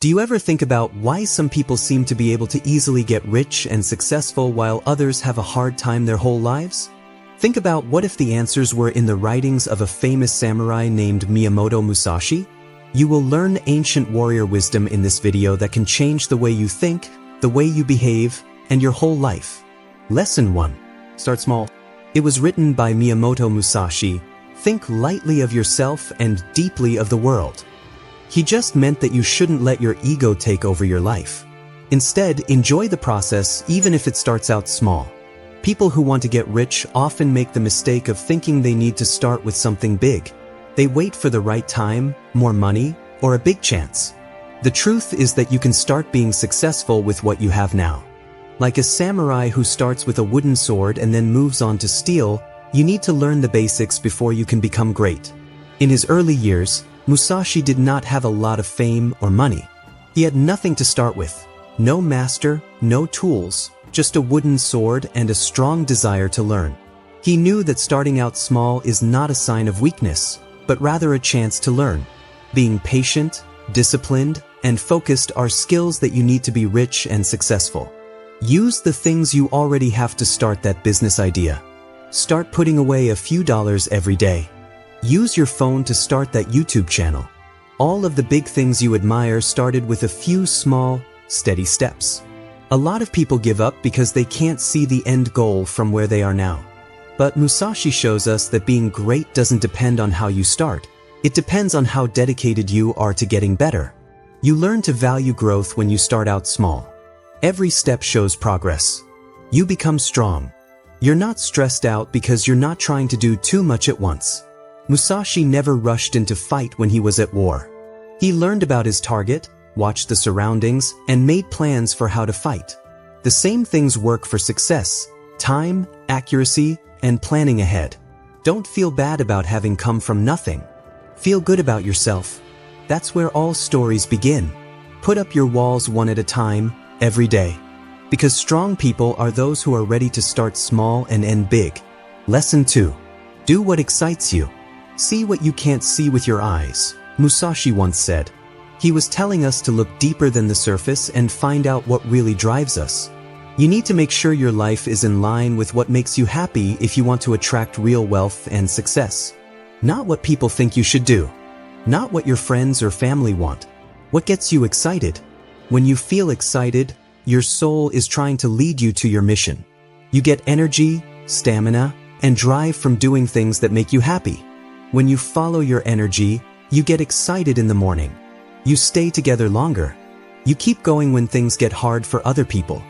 Do you ever think about why some people seem to be able to easily get rich and successful while others have a hard time their whole lives? Think about what if the answers were in the writings of a famous samurai named Miyamoto Musashi? You will learn ancient warrior wisdom in this video that can change the way you think, the way you behave, and your whole life. Lesson 1. Start small. It was written by Miyamoto Musashi. Think lightly of yourself and deeply of the world. He just meant that you shouldn't let your ego take over your life. Instead, enjoy the process even if it starts out small. People who want to get rich often make the mistake of thinking they need to start with something big. They wait for the right time, more money, or a big chance. The truth is that you can start being successful with what you have now. Like a samurai who starts with a wooden sword and then moves on to steel, you need to learn the basics before you can become great. In his early years, Musashi did not have a lot of fame or money. He had nothing to start with. No master, no tools, just a wooden sword and a strong desire to learn. He knew that starting out small is not a sign of weakness, but rather a chance to learn. Being patient, disciplined, and focused are skills that you need to be rich and successful. Use the things you already have to start that business idea. Start putting away a few dollars every day. Use your phone to start that YouTube channel. All of the big things you admire started with a few small, steady steps. A lot of people give up because they can't see the end goal from where they are now. But Musashi shows us that being great doesn't depend on how you start. It depends on how dedicated you are to getting better. You learn to value growth when you start out small. Every step shows progress. You become strong. You're not stressed out because you're not trying to do too much at once. Musashi never rushed into fight when he was at war. He learned about his target, watched the surroundings, and made plans for how to fight. The same things work for success: time, accuracy, and planning ahead. Don't feel bad about having come from nothing. Feel good about yourself. That's where all stories begin. Put up your walls one at a time, every day. Because strong people are those who are ready to start small and end big. Lesson 2. Do what excites you. See what you can't see with your eyes, Musashi once said. He was telling us to look deeper than the surface and find out what really drives us. You need to make sure your life is in line with what makes you happy if you want to attract real wealth and success. Not what people think you should do. Not what your friends or family want. What gets you excited? When you feel excited, your soul is trying to lead you to your mission. You get energy, stamina, and drive from doing things that make you happy. When you follow your energy, you get excited in the morning. You stay together longer. You keep going when things get hard for other people.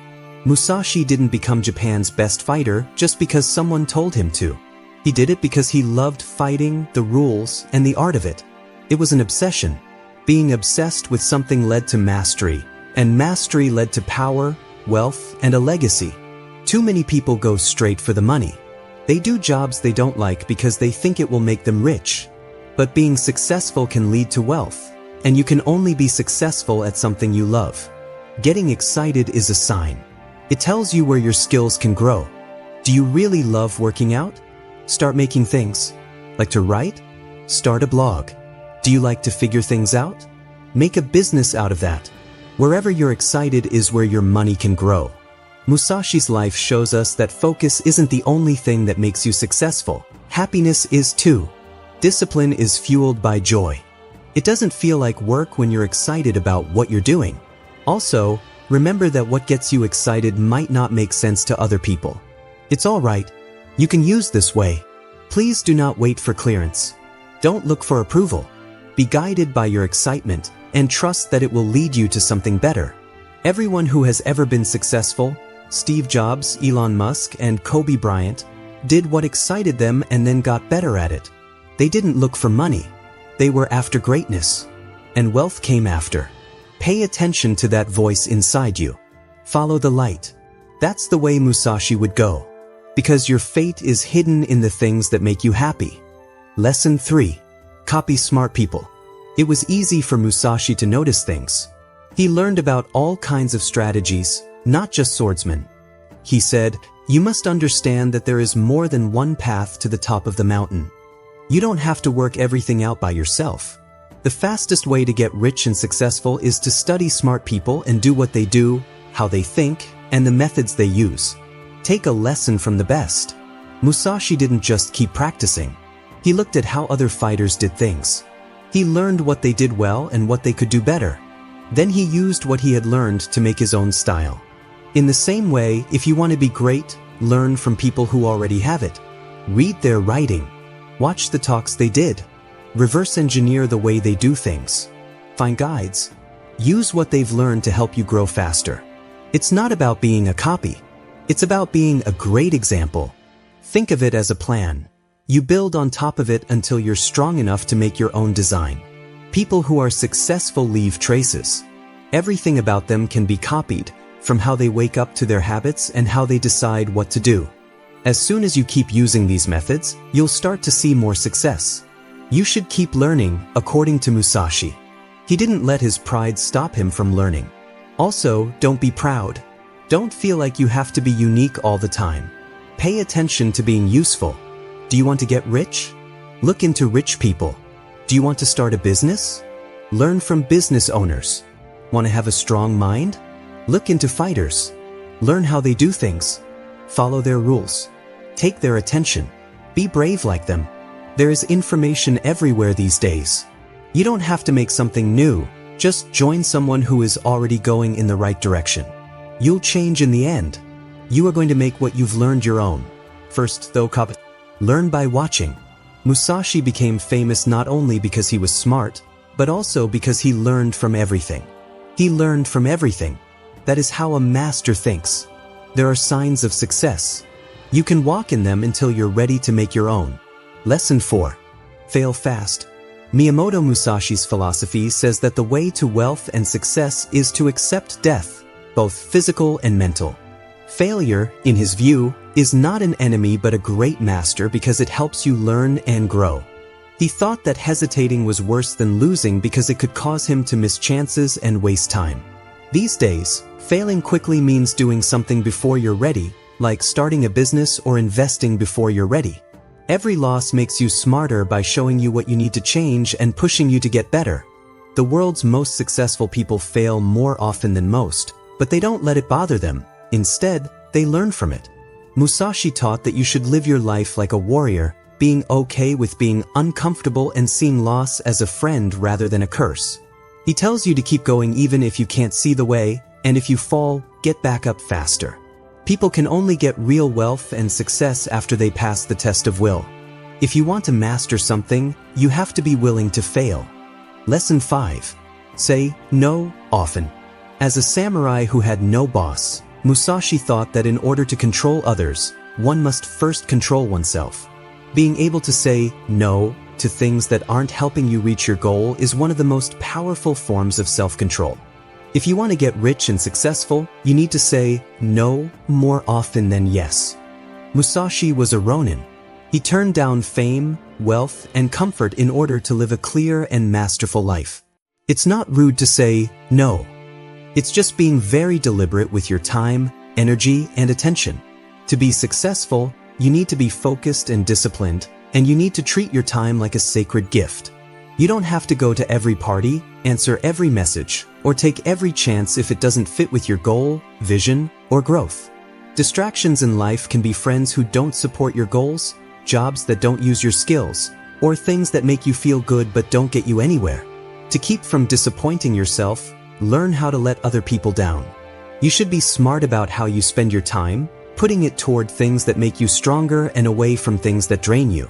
Musashi didn't become Japan's best fighter just because someone told him to. He did it because he loved fighting, the rules, and the art of it. It was an obsession. Being obsessed with something led to mastery, and mastery led to power, wealth, and a legacy. Too many people go straight for the money. They do jobs they don't like because they think it will make them rich. But being successful can lead to wealth, and you can only be successful at something you love. Getting excited is a sign. It tells you where your skills can grow. Do you really love working out? Start making things. Like to write? Start a blog. Do you like to figure things out? Make a business out of that. Wherever you're excited is where your money can grow. Musashi's life shows us that focus isn't the only thing that makes you successful. Happiness is too. Discipline is fueled by joy. It doesn't feel like work when you're excited about what you're doing. Also, remember that what gets you excited might not make sense to other people. It's all right. You can use this way. Please do not wait for clearance. Don't look for approval. Be guided by your excitement and trust that it will lead you to something better. Everyone who has ever been successful, Steve Jobs, Elon Musk, and Kobe Bryant, did what excited them and then got better at it. They didn't look for money. They were after greatness. And wealth came after. Pay attention to that voice inside you. Follow the light. That's the way Musashi would go. Because your fate is hidden in the things that make you happy. Lesson 3. Copy smart people. It was easy for Musashi to notice things. He learned about all kinds of strategies, not just swordsmen. He said, "You must understand that there is more than one path to the top of the mountain. You don't have to work everything out by yourself. The fastest way to get rich and successful is to study smart people and do what they do, how they think, and the methods they use. Take a lesson from the best. Musashi didn't just keep practicing. He looked at how other fighters did things. He learned what they did well and what they could do better. Then he used what he had learned to make his own style. In the same way, if you want to be great, learn from people who already have it. Read their writing. Watch the talks they did. Reverse engineer the way they do things. Find guides. Use what they've learned to help you grow faster. It's not about being a copy. It's about being a great example. Think of it as a plan. You build on top of it until you're strong enough to make your own design. People who are successful leave traces. Everything about them can be copied, from how they wake up to their habits and how they decide what to do. As soon as you keep using these methods, you'll start to see more success. You should keep learning, according to Musashi. He didn't let his pride stop him from learning. Also, don't be proud. Don't feel like you have to be unique all the time. Pay attention to being useful. Do you want to get rich? Look into rich people. Do you want to start a business? Learn from business owners. Want to have a strong mind? Look into fighters. Learn how they do things. Follow their rules. Take their attention. Be brave like them. There is information everywhere these days. You don't have to make something new. Just join someone who is already going in the right direction. You'll change in the end. You are going to make what you've learned your own. First, though, learn by watching. Musashi became famous not only because he was smart, but also because he learned from everything. He learned from everything. That is how a master thinks. There are signs of success. You can walk in them until you're ready to make your own. Lesson 4. Fail fast. Miyamoto Musashi's philosophy says that the way to wealth and success is to accept death, both physical and mental. Failure, in his view, is not an enemy but a great master because it helps you learn and grow. He thought that hesitating was worse than losing because it could cause him to miss chances and waste time. These days, failing quickly means doing something before you're ready, like starting a business or investing before you're ready. Every loss makes you smarter by showing you what you need to change and pushing you to get better. The world's most successful people fail more often than most, but they don't let it bother them. Instead, they learn from it. Musashi taught that you should live your life like a warrior, being okay with being uncomfortable and seeing loss as a friend rather than a curse. He tells you to keep going even if you can't see the way, and if you fall, get back up faster. People can only get real wealth and success after they pass the test of will. If you want to master something, you have to be willing to fail. Lesson 5. Say no often. As a samurai who had no boss, Musashi thought that in order to control others, one must first control oneself. Being able to say no to things that aren't helping you reach your goal is one of the most powerful forms of self-control. If you want to get rich and successful, you need to say no more often than yes. Musashi was a ronin. He turned down fame, wealth, and comfort in order to live a clear and masterful life. It's not rude to say no. It's just being very deliberate with your time, energy, and attention. To be successful, you need to be focused and disciplined, and you need to treat your time like a sacred gift. You don't have to go to every party, answer every message, or take every chance if it doesn't fit with your goal, vision, or growth. Distractions in life can be friends who don't support your goals, jobs that don't use your skills, or things that make you feel good but don't get you anywhere. To keep from disappointing yourself, learn how to let other people down. You should be smart about how you spend your time, putting it toward things that make you stronger and away from things that drain you.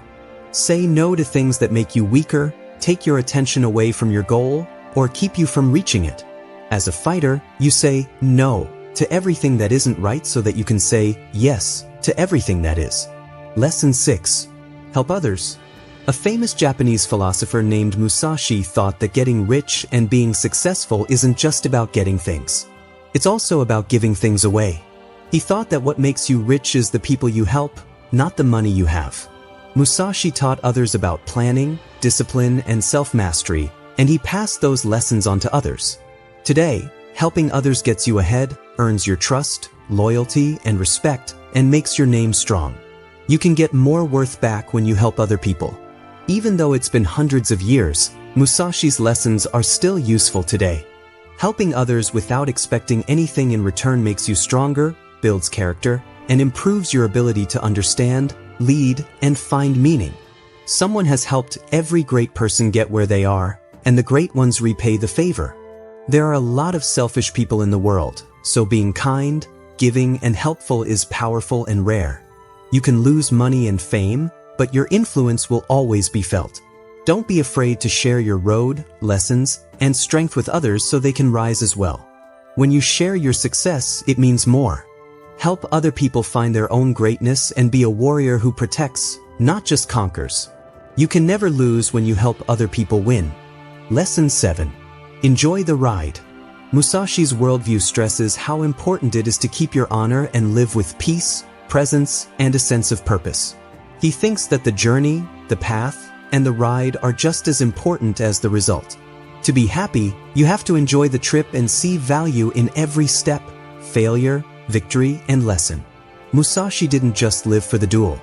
Say no to things that make you weaker, take your attention away from your goal, or keep you from reaching it. As a fighter, you say no to everything that isn't right so that you can say yes to everything that is. Lesson 6. Help others. A famous Japanese philosopher named Musashi thought that getting rich and being successful isn't just about getting things. It's also about giving things away. He thought that what makes you rich is the people you help, not the money you have. Musashi taught others about planning, discipline, and self-mastery, and he passed those lessons on to others. Today, helping others gets you ahead, earns your trust, loyalty, and respect, and makes your name strong. You can get more worth back when you help other people. Even though it's been hundreds of years, Musashi's lessons are still useful today. Helping others without expecting anything in return makes you stronger, builds character, and improves your ability to understand, lead, and find meaning. Someone has helped every great person get where they are, and the great ones repay the favor. There are a lot of selfish people in the world, so being kind, giving, and helpful is powerful and rare. You can lose money and fame, but your influence will always be felt. Don't be afraid to share your road, lessons, and strength with others so they can rise as well. When you share your success, it means more. Help other people find their own greatness and be a warrior who protects, not just conquers. You can never lose when you help other people win. Lesson 7. Enjoy the ride. Musashi's worldview stresses how important it is to keep your honor and live with peace, presence, and a sense of purpose. He thinks that the journey, the path, and the ride are just as important as the result. To be happy, you have to enjoy the trip and see value in every step, failure, victory, and lesson. Musashi didn't just live for the duel.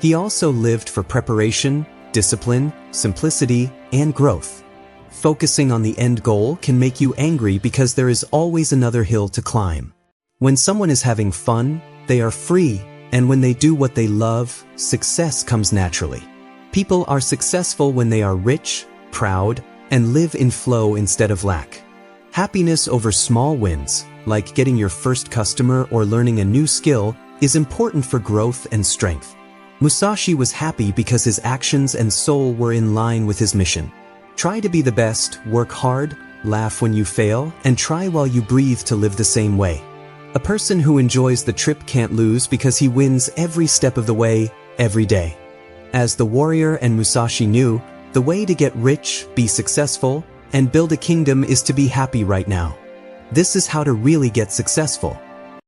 He also lived for preparation, discipline, simplicity, and growth. Focusing on the end goal can make you angry because there is always another hill to climb. When someone is having fun, they are free, and when they do what they love, success comes naturally. People are successful when they are rich, proud, and live in flow instead of lack. Happiness over small wins, like getting your first customer or learning a new skill, is important for growth and strength. Musashi was happy because his actions and soul were in line with his mission. Try to be the best, work hard, laugh when you fail, and try while you breathe to live the same way. A person who enjoys the trip can't lose because he wins every step of the way, every day. As the warrior and Musashi knew, the way to get rich, be successful, and build a kingdom is to be happy right now. This is how to really get successful.